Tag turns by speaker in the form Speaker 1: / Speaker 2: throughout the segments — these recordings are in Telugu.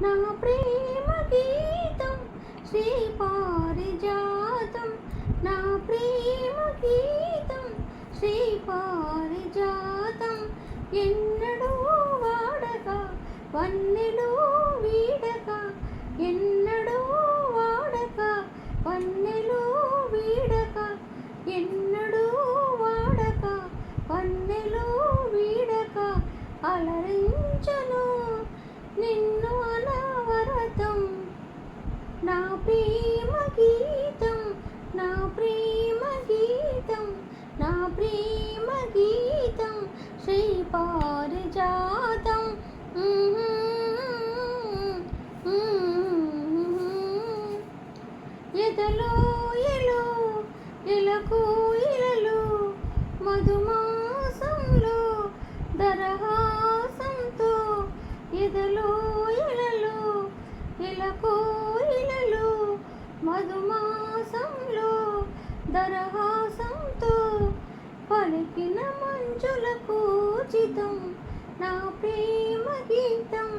Speaker 1: నా ప్రేమ గీతం శ్రీ పారిజాతం, నా ప్రేమ గీతం శ్రీ పారిజాతం. ఎన్నడూ వాడక వన్నెలు వీడక, ఎన్నడూ వాడక వన్నెలు వీడక, ఎన్నడూ వాడక వన్నెలు వీడక, అలరించను నిన్ను అనవరతం. నా ప్రేమ గీతం, నా ప్రేమ గీతం, నా ప్రేమ గీతం శ్రీ పారిజాతం. ఎదలో ఎలో ఎలకు ఇలలు మధుమాసంలో దరహాసంతో, ఎదలో ఎలలో ఎలకు ఇలలు మధుమాసంలో దరహాసంతో, పలికిన మంచులకు ఉచితం నా ప్రేమ గీతం,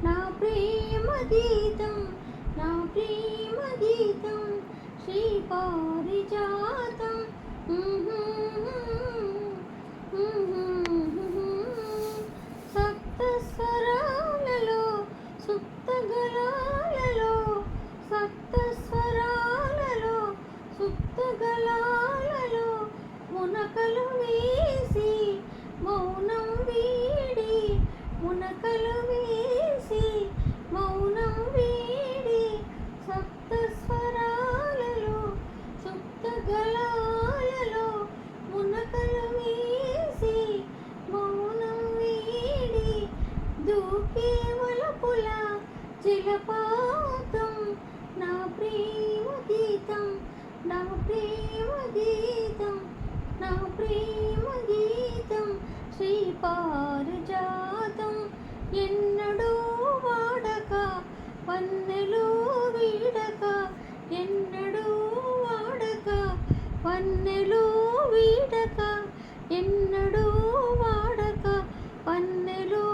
Speaker 1: నా ప్రేమ గీతం, నా ప్రేమ గీతం శ్రీ పారిజాతం. సప్త స్వరాలలో సుప్త గలాలలో, సప్త స్వరాలలో సుప్త గలాలలో, మునకలు వేసి మౌనం వీడి, మునకలు వేసి మౌనం వీడి, సప్త స్వరాలలో సుప్త గలాలలో, మునకలు వేసి మౌనం వీడి, దూకే వలపుల జలపాతం నా ప్రేమ గీతం, నా ప్రేమ గీతం, నా ప్రేమ గీతం శ్రీ పారిజాతం. ఎన్నడూ వాడక వన్నెలు వీడక, ఎన్నడూ వాడక వన్నెలు వీడక, ఎన్నడూ వాడక వన్నెలు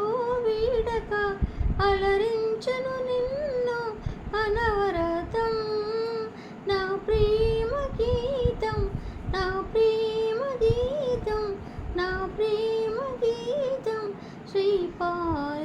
Speaker 1: వీడక, అలరించను నిన్ను అనవరతం. నా ప్రేమ గీతం, నా ప్రేమ గీతం, నా ప్రేమ గీతం శ్రీ పారిజాతం.